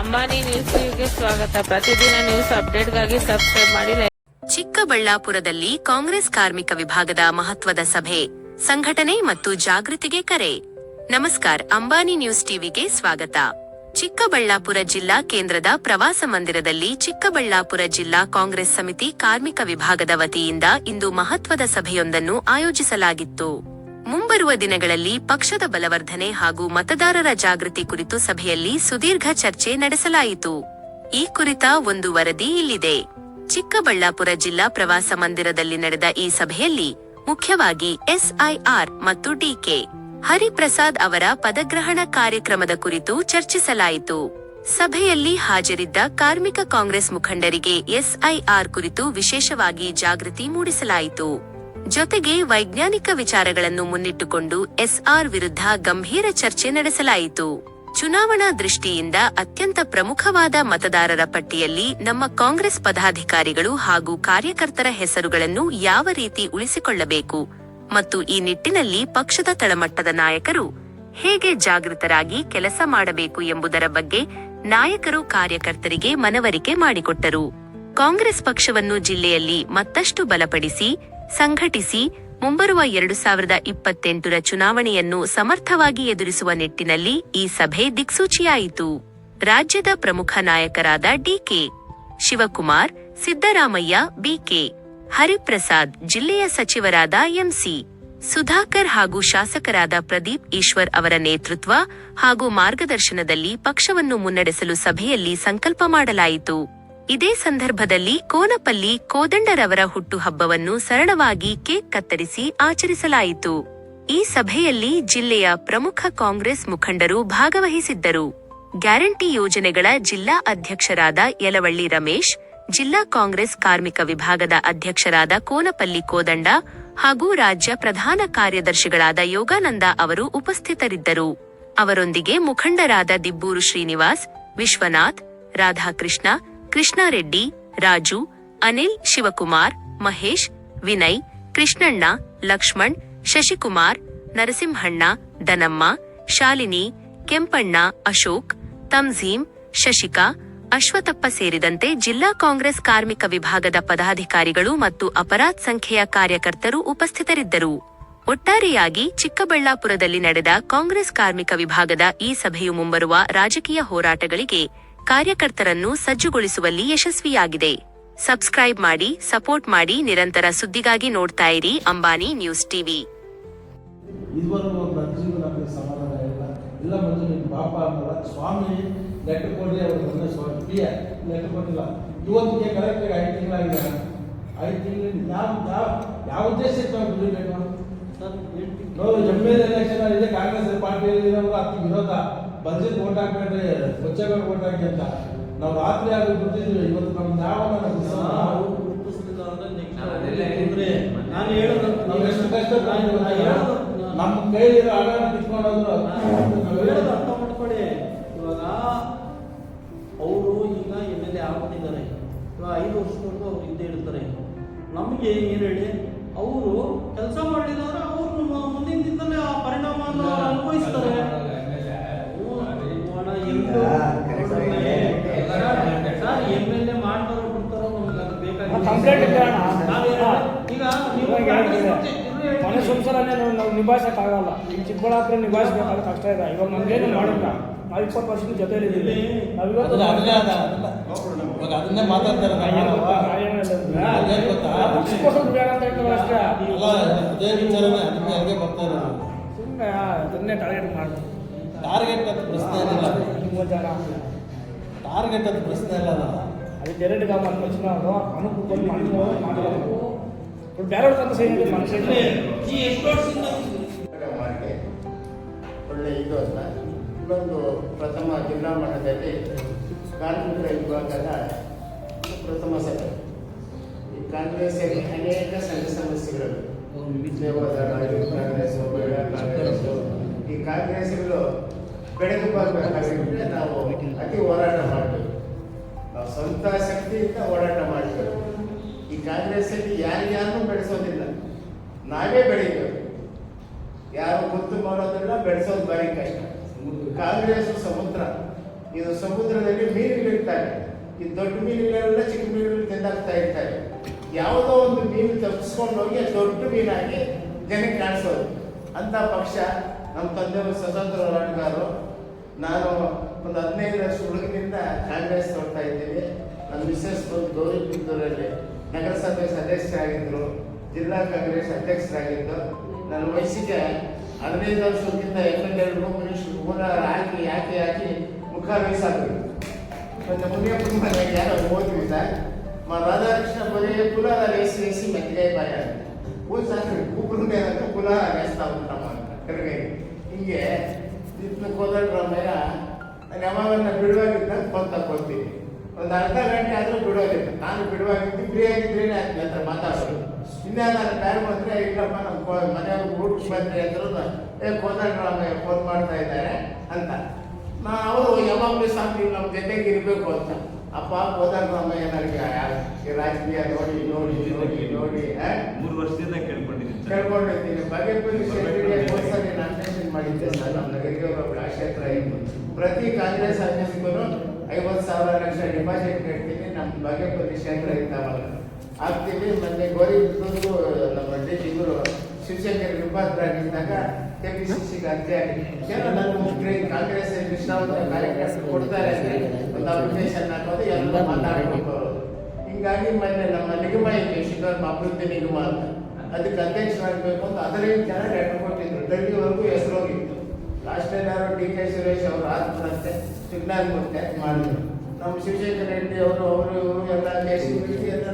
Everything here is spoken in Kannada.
ಅಂಬಾನಿ ನ್ಯೂಸ್ ಟಿವಿಗೆ ಸ್ವಾಗತ. ಪ್ರತಿದಿನ ನ್ಯೂಸ್ ಅಪ್ಡೇಟ್ಗಾಗಿ ಸಬ್ಸ್ಕ್ರೈಬ್ ಮಾಡಿ. ಚಿಕ್ಕಬಳ್ಳಾಪುರದಲ್ಲಿ ಕಾಂಗ್ರೆಸ್ ಕಾರ್ಮಿಕ ವಿಭಾಗದ ಮಹತ್ವದ ಸಭೆ, ಸಂಘಟನೆ ಮತ್ತು ಜಾಗೃತಿಗೆ ಕರೆ. ನಮಸ್ಕಾರ, ಅಂಬಾನಿ ನ್ಯೂಸ್ ಟಿವಿಗೆ ಸ್ವಾಗತ. ಚಿಕ್ಕಬಳ್ಳಾಪುರ ಜಿಲ್ಲಾ ಕೇಂದ್ರದ ಪ್ರವಾಸ ಮಂದಿರದಲ್ಲಿ ಚಿಕ್ಕಬಳ್ಳಾಪುರ ಜಿಲ್ಲಾ ಕಾಂಗ್ರೆಸ್ ಸಮಿತಿ ಕಾರ್ಮಿಕ ವಿಭಾಗದ ವತಿಯಿಂದ ಇಂದು ಮಹತ್ವದ ಸಭೆಯೊಂದನ್ನು ಆಯೋಜಿಸಲಾಗಿತ್ತು. ಮುಂಬರುವ ದಿನಗಳಲ್ಲಿ ಪಕ್ಷದ ಬಲವರ್ಧನೆ ಹಾಗೂ ಮತದಾರರ ಜಾಗೃತಿ ಕುರಿತು ಸಭೆಯಲ್ಲಿ ಸುದೀರ್ಘ ಚರ್ಚೆ ನಡೆಸಲಾಯಿತು. ಈ ಕುರಿತ ಒಂದು ವರದಿ ಇಲ್ಲಿದೆ. ಚಿಕ್ಕಬಳ್ಳಾಪುರ ಜಿಲ್ಲಾ ಪ್ರವಾಸ ಮಂದಿರದಲ್ಲಿ ನಡೆದ ಈ ಸಭೆಯಲ್ಲಿ ಮುಖ್ಯವಾಗಿ ಎಸ್ಐಆರ್ ಮತ್ತು ಡಿಕೆ ಹರಿಪ್ರಸಾದ್ ಅವರ ಪದಗ್ರಹಣ ಕಾರ್ಯಕ್ರಮದ ಕುರಿತು ಚರ್ಚಿಸಲಾಯಿತು. ಸಭೆಯಲ್ಲಿ ಹಾಜರಿದ್ದ ಕಾರ್ಮಿಕ ಕಾಂಗ್ರೆಸ್ ಮುಖಂಡರಿಗೆ ಎಸ್ಐಆರ್ ಕುರಿತು ವಿಶೇಷವಾಗಿ ಜಾಗೃತಿ ಮೂಡಿಸಲಾಯಿತು. ಜೊತೆಗೆ ವೈಜ್ಞಾನಿಕ ವಿಚಾರಗಳನ್ನು ಮುನ್ನಿಟ್ಟುಕೊಂಡು ಎಸ್ಆರ್ ವಿರುದ್ಧ ಗಂಭೀರ ಚರ್ಚೆ ನಡೆಸಲಾಯಿತು. ಚುನಾವಣಾ ದೃಷ್ಟಿಯಿಂದ ಅತ್ಯಂತ ಪ್ರಮುಖವಾದ ಮತದಾರರ ಪಟ್ಟಿಯಲ್ಲಿ ನಮ್ಮ ಕಾಂಗ್ರೆಸ್ ಪದಾಧಿಕಾರಿಗಳು ಹಾಗೂ ಕಾರ್ಯಕರ್ತರ ಹೆಸರುಗಳನ್ನು ಯಾವ ರೀತಿ ಉಳಿಸಿಕೊಳ್ಳಬೇಕು ಮತ್ತು ಈ ನಿಟ್ಟಿನಲ್ಲಿ ಪಕ್ಷದ ತಳಮಟ್ಟದ ನಾಯಕರು ಹೇಗೆ ಜಾಗೃತರಾಗಿ ಕೆಲಸ ಮಾಡಬೇಕು ಎಂಬುದರ ಬಗ್ಗೆ ನಾಯಕರು ಕಾರ್ಯಕರ್ತರಿಗೆ ಮನವರಿಕೆ ಮಾಡಿಕೊಟ್ಟರು. ಕಾಂಗ್ರೆಸ್ ಪಕ್ಷವನ್ನು ಜಿಲ್ಲೆಯಲ್ಲಿ ಮತ್ತಷ್ಟು ಬಲಪಡಿಸಿ, ಸಂಘಟಿಸಿ ಮುಂಬರುವ 2028ರ ಚುನಾವಣೆಯನ್ನು ಸಮರ್ಥವಾಗಿ ಎದುರಿಸುವ ನಿಟ್ಟಿನಲ್ಲಿ ಈ ಸಭೆ ದಿಕ್ಸೂಚಿಯಾಯಿತು. ರಾಜ್ಯದ ಪ್ರಮುಖ ನಾಯಕರಾದ ಡಿಕೆ ಶಿವಕುಮಾರ್, ಸಿದ್ದರಾಮಯ್ಯ, ಬಿಕೆ ಹರಿಪ್ರಸಾದ್, ಜಿಲ್ಲೆಯ ಸಚಿವರಾದ ಎಂಸಿ ಸುಧಾಕರ್ ಹಾಗೂ ಶಾಸಕರಾದ ಪ್ರದೀಪ್ ಈಶ್ವರ್ ಅವರ ನೇತೃತ್ವ ಹಾಗೂ ಮಾರ್ಗದರ್ಶನದಲ್ಲಿ ಪಕ್ಷವನ್ನು ಮುನ್ನಡೆಸಲು ಸಭೆಯಲ್ಲಿ ಸಂಕಲ್ಪ ಮಾಡಲಾಯಿತು. ಇದೇ ಸಂದರ್ಭದಲ್ಲಿ ಕೋನಪಲ್ಲಿ ಕೋದಂಡರವರ ಹುಟ್ಟುಹಬ್ಬವನ್ನು ಸರಳವಾಗಿ ಕೇಕ್ ಕತ್ತರಿಸಿ ಆಚರಿಸಲಾಯಿತು. ಈ ಸಭೆಯಲ್ಲಿ ಜಿಲ್ಲೆಯ ಪ್ರಮುಖ ಕಾಂಗ್ರೆಸ್ ಮುಖಂಡರು ಭಾಗವಹಿಸಿದ್ದರು. ಗ್ಯಾರಂಟಿ ಯೋಜನೆಗಳ ಜಿಲ್ಲಾ ಅಧ್ಯಕ್ಷರಾದ ಯಲವಳ್ಳಿ ರಮೇಶ್, ಜಿಲ್ಲಾ ಕಾಂಗ್ರೆಸ್ ಕಾರ್ಮಿಕ ವಿಭಾಗದ ಅಧ್ಯಕ್ಷರಾದ ಕೋನಪಲ್ಲಿ ಕೋದಂಡ ಹಾಗೂ ರಾಜ್ಯ ಪ್ರಧಾನ ಕಾರ್ಯದರ್ಶಿಗಳಾದ ಯೋಗಾನಂದ ಅವರು ಉಪಸ್ಥಿತರಿದ್ದರು. ಅವರೊಂದಿಗೆ ಮುಖಂಡರಾದ ದಿಬ್ಬೂರು ಶ್ರೀನಿವಾಸ್, ವಿಶ್ವನಾಥ್, ರಾಧಾಕೃಷ್ಣ, ಕೃಷ್ಣಾರೆಡ್ಡಿ, ರಾಜು, ಅನಿಲ್, ಶಿವಕುಮಾರ್, ಮಹೇಶ್, ವಿನಯ್, ಕೃಷ್ಣಣ್ಣ, ಲಕ್ಷ್ಮಣ್, ಶಶಿಕುಮಾರ್, ನರಸಿಂಹಣ್ಣ, ದನಮ್ಮ, ಶಾಲಿನಿ, ಕೆಂಪಣ್ಣ, ಅಶೋಕ್, ತಂಝೀಂ, ಶಶಿಕಾ, ಅಶ್ವಥಪ್ಪ ಸೇರಿದಂತೆ ಜಿಲ್ಲಾ ಕಾಂಗ್ರೆಸ್ ಕಾರ್ಮಿಕ ವಿಭಾಗದ ಪದಾಧಿಕಾರಿಗಳು ಮತ್ತು ಅಪರಾಧ ಸಂಖ್ಯೆಯ ಕಾರ್ಯಕರ್ತರು ಉಪಸ್ಥಿತರಿದ್ದರು. ಒಟ್ಟಾರೆಯಾಗಿ ಚಿಕ್ಕಬಳ್ಳಾಪುರದಲ್ಲಿ ನಡೆದ ಕಾಂಗ್ರೆಸ್ ಕಾರ್ಮಿಕ ವಿಭಾಗದ ಈ ಸಭೆಯು ಮುಂಬರುವ ರಾಜಕೀಯ ಹೋರಾಟಗಳಿಗೆ ಕಾರ್ಯಕರ್ತರನ್ನು ಸಜ್ಜುಗೊಳಿಸುವಲ್ಲಿ ಯಶಸ್ವಿಯಾಗಿದೆ. ಸಬ್ಸ್ಕ್ರೈಬ್ ಮಾಡಿ, ಸಪೋರ್ಟ್ ಮಾಡಿ. ನಿರಂತರ ಸುದ್ದಿಗಾಗಿ ನೋಡ್ತಾ ಇರಿ ಅಂಬಾನಿ ನ್ಯೂಸ್ ಟಿವಿ. ಸ್ವಾಮಿ ಲೆಟರ್ ಕೊಡಿ, ಅವರು ಸ್ವಾಮಿ ಲೆಟರ್ ಕೊಟ್ಟಿಲ್ಲ. ಇವತ್ತಿಗೆ ಕರೆಕ್ಟಾಗಿ 5 ತಿಂಗಳಾಗಿದೆ. 5 ತಿಂಗಳು ಯಾವ ಉದ್ದೇಶ ಇತ್ತು ನಾವು ಬಿಡಬೇಕು? ಎಮ್ಮೆಲ್ ಎಲೆಕ್ಷನ್ ಇದೆ, ಕಾಂಗ್ರೆಸ್ ಪಾರ್ಟಿಯಲ್ಲಿ ಅದಕ್ಕೆ ವಿರೋಧ ಬಜೆಟ್ ವೋಟ್ ಹಾಕ್ಬೇಡ್ರಿ, ಸ್ವಚ್ಛಗಳು ವೋಟ್ ಹಾಕಿ ಅಂತ ನಾವು ರಾತ್ರಿ ಆಗಿ ಬಿಟ್ಟಿದ್ವಿ. ಇವತ್ತು ನಮ್ಮ ನಮ್ಮ ಕೈಲಿರೋ ಹಣ ಕಿತ್ಕೊಂಡೋದ್ರು. ಅರ್ಥ ಮಾಡ್ಕೊಳ್ಳಿ. ಇವಾಗ ಅವರು ಈಗ MLA ಆಗ್ಬಿಟ್ಟಿದ್ದಾರೆ. ಇವಾಗ 5 ವರ್ಷದವರೆಗೂ ಅವ್ರು ಇದ್ದೇ ಇರ್ತಾರೆ. ನಮಗೆ ಏನು ಹೇಳಿ, ಅವರು ಕೆಲಸ ಮಾಡಲಿಲ್ಲ ಅಂದ್ರೆ ಅವರು ಮುಂದಿನ ದಿನದಲ್ಲಿ ಆ ಪರಿಣಾಮವನ್ನು ಅನುಭವಿಸ್ತಾರೆ. MLA ಮಾಡ್ತಾರೋ ಬಿಡ್ತಾರೋ ನಮ್ಗೆ ಅದು ಬೇಕಾಗಿಲ್ಲ. ಈಗ ನೀವು ಮನೆ ಸಂಸಾರನೇ ನಾವು ನಿಭಾಯಿಸೋಕ್ಕಾಗಲ್ಲ. ಈಗ ಚಿಕ್ಕಬಳ್ಳಾಪುರ ನಿಭಾಯಿಸಬೇಕಾದ್ರೆ ಕಷ್ಟ ಇದೆ. ಇವಾಗ ನಮ್ಗೇನು ಮಾಡಿಲ್ಲ. ನಾವು 20 ವರ್ಷದ ಜೊತೆಲಿ ಇದ್ದೀವಿ. ಅದನ್ನೇ ಮಾತಾಡ್ತಾರೆ. ಸುಮ್ಮನೆ ಅದನ್ನೇ ಟಾರ್ಗೆಟ್ ಮಾಡಿ ಟಾರ್ಗೆಟ್ ಅದು ಪ್ರಶ್ನೆ ಇಲ್ಲ. ಟಾರ್ಗೆಟ್ ಅದು ಪ್ರಶ್ನೆ ಇಲ್ಲ. ಅದು ಡೈರೆಕ್ಟ್ ಮನುಷ್ಯನ ಅನುಕೂಲ ಮಾಡಬೇಕು. ಬೇರೆ ಮನುಷ್ಯ ಒಳ್ಳೆ ಇದು ಅಂತ. ಇನ್ನೊಂದು ಪ್ರಥಮ ಜಿಲ್ಲಾ ಮಟ್ಟದಲ್ಲಿ ಕಾರ್ಮಿಕರ ವಿಭಾಗದ ಪ್ರಥಮ ಸಭೆ. ಈ ಕಾಂಗ್ರೆಸ್ಸಲ್ಲಿ ಅನೇಕ ಸಂಘ ಸಮಸ್ಯೆಗಳು, ದೇವದಾರ, ಕಾಂಗ್ರೆಸ್, ಕಾಂಗ್ರೆಸ್, ಈ ಕಾಂಗ್ರೆಸ್ಗಳು ಬೆಳೆದು ಬರಬೇಕಾಗಿದ್ರೆ ನಾವು ಅತಿ ಹೋರಾಟ ಮಾಡಬೇಕು. ನಾವು ಸ್ವಂತ ಶಕ್ತಿಯಿಂದ ಹೋರಾಟ ಮಾಡಬೇಕು. ಈ ಕಾಂಗ್ರೆಸ್ಸಲ್ಲಿ ಯಾರ್ಯಾರನ್ನೂ ಬೆಳೆಸೋದಿಲ್ಲ, ನಾವೇ ಬೆಳೀಬೇಕು. ಯಾರು ಗೊತ್ತು ಮಾಡೋದಿಲ್ಲ, ಬೆಳೆಸೋದು ಭಾರಿ ಕಷ್ಟ. ಕಾಂಗ್ರೆಸ್ ಸಮುದ್ರ, ಇದು ಸಮುದ್ರದಲ್ಲಿ ಮೀನುಗಳಿರ್ತಾರೆ, ಈ ದೊಡ್ಡ ಮೀನುಗಳೆಲ್ಲ ಚಿಕ್ಕ ಮೀನುಗಳು ತಿಂದಾಗ್ತಾ ಇರ್ತಾರೆ. ಯಾವುದೋ ಒಂದು ಮೀನು ತಪ್ಪಿಸ್ಕೊಂಡು ಹೋಗಿ ಅದು ದೊಡ್ಡ ಮೀನಾಗಿ ಜನಕ್ಕೆ ಕಾಣಿಸೋದು. ಅಂತ ಪಕ್ಷ ನಮ್ಮ ತಂದೆಯವರು ಸ್ವತಂತ್ರ ಹೋರಾಟಗಾರರು. ನಾನು ಒಂದು 15 ವರ್ಷ ಹುಡುಗನಿಂದ ಕಾಂಗ್ರೆಸ್ ನೋಡ್ತಾ ಇದ್ದೀನಿ. ನನ್ನ ಮಿಸ್ಸಸ್ ಬಂದು ಗೌರಿಬಿದೂರಲ್ಲಿ ನಗರಸಭೆ ಸದಸ್ಯರಾಗಿದ್ದರು, ಜಿಲ್ಲಾ ಕಾಂಗ್ರೆಸ್ ಅಧ್ಯಕ್ಷರಾಗಿದ್ದು. ನನ್ನ ವಯಸ್ಸಿಗೆ 15 ವರ್ಷಕ್ಕಿಂತ MLA ಮಿನಿಸ್ಟರ್ ಹಾಕಿ ಮುಖ ವಯಸ್ಸಾಗಬೇಕು. ಮತ್ತು ಮುನಿಯಪ್ಪನ ಮನೆಗೆ ಯಾರೋ ಹೋದ್ವಿ ಸರ್, ರಾಧಾಕೃಷ್ಣ ಬರೀ ಪುನಃ ವೇಸಿ ಮೆತ್ತಿಗೆ ಬಾಯ ಪೂಜೆ ಸಾಕ್ರಿ ಕೂಪುರುಂಡೆ ಅಂತ ಪುನಃ ವೇಸ್ತಾ ಉಂಟಮ್ಮ ಅಂತ ಕರೆಗೆ. ಹಿಂಗೆ ಇತ್ತು ಕೋದಂಡರಾಮಯ್ಯ ನಾನು ಯಾವಾಗ ಬಿಡುವಾಗಿದ್ದಾಗ ಫೋನ್ ತಗೊಳ್ತೀನಿ. ಒಂದು ಅರ್ಧ ಗಂಟೆ ಆದರೂ ಬಿಡೋದಿಲ್ಲ. ನಾನು ಬಿಡುವಾಗಿದ್ದು ಫ್ರೀ ಆಗಿದ್ರೆ ನನ್ನ ಹತ್ರ ಮಾತಾಡೋದು. ಇನ್ನೇ ನಾನು ಬ್ಯಾರು ಬಂದರೆ ಇಲ್ಲಪ್ಪ ನಮ್ಮ ಮನೆಯವ್ರಿಗೆ ಊಟಕ್ಕೆ ಬಂದರೆ ಅಂದ್ರೂ ಕೋದಂಡರಾಮಯ್ಯ ಫೋನ್ ಮಾಡ್ತಾ ಇದ್ದಾರೆ ಅಂತ. ಅವರು ಯಾವಾಗಲೂ ಸಾಕು ನಮ್ಮ ಜೊತೆಗೆ ಇರಬೇಕು ಅಂತ. ಅಪ್ಪ ಕೋದಂಡರಾಮಯ್ಯ ನನಗೆ ರಾಜಕೀಯ ನೋಡಿ 3 ವರ್ಷದಿಂದ ಕೇಳ್ಕೊಂಡಿರ್ತೀನಿ. ಬಾಗೇಪಲ್ಲಿ ಶೆಟ್ಟಿಗೆ ಹೋದ್ಸರಿ ನಾಮಿನೇಷನ್ ಮಾಡಿದ್ದೆ ಸರ್. ನಮ್ಮ ನಗರಿಗೆ ಒಬ್ಬ ಕ್ಷೇತ್ರ ಇತ್ತು. ಪ್ರತಿ ಕಾಂಗ್ರೆಸ್ ಆಫೀಸ್ಗೂ 50,000 ಲಕ್ಷ ಡಿಪಾಸಿಟ್ ಕಟ್ತೀನಿ. ನಮ್ಮ ಬಾಗೇಪಲ್ಲಿ ಕ್ಷೇತ್ರ ಇದ್ದಾವಲ್ಲ ಆಗ್ತೀವಿ. ಮತ್ತೆ ಗೌರಿಬಿದೂರು ನಮ್ಮ ಇವರು ಶಿವಶಂಕರ್ ವಿಭಾಗರಾಗಿದ್ದಾಗ KPCCಗೆ ಅರ್ಜಿ ಆಗಿ ಕಾಂಗ್ರೆಸ್ ಕೃಷ್ಣಾವರ ಕಾರ್ಯಕರ್ತರು ಕೊಡ್ತಾರೆ ಅಂದರೆ ಒಂದು ಅಪ್ಲಿಕೇಶನ್ ಹಾಕೋದು ಎಲ್ಲ ಮಾತಾಡ್ಕೊಂಡು ಬರೋದು. ಹಿಂಗಾಗಿ ಮೊನ್ನೆ ನಮ್ಮ ನಿಗಮ ಇದೆ, ಶಿವರಾಮ ಅಭಿವೃದ್ಧಿ ನಿಗಮ ಅಂತ, ಅದಕ್ಕೆ ಅಧ್ಯಕ್ಷರಾಗಬೇಕು ಅಂತ 15 ಜನ ಲೆಟರ್ ಕೊಟ್ಟಿದ್ರು. ಡೆಲ್ಲಿವರೆಗೂ ಹೆಸರು ಹೋಗಿತ್ತು. ಲಾಸ್ಟ್ ಟೈಮ್ ಯಾರು DK ಸುರೇಶ್ ಅವರು ಆತ್ಮಹತ್ಯೆ ಸಿಗ್ನಲ್ ಕೊಟ್ಟೆ ಮಾಡಿದ್ರು. ನಮ್ಮ ಶಿವಶಂಕರ್ ರೆಡ್ಡಿ ಅವರು ಇವರು ಎಲ್ಲ ಕೇಸಿ ಎಲ್ಲ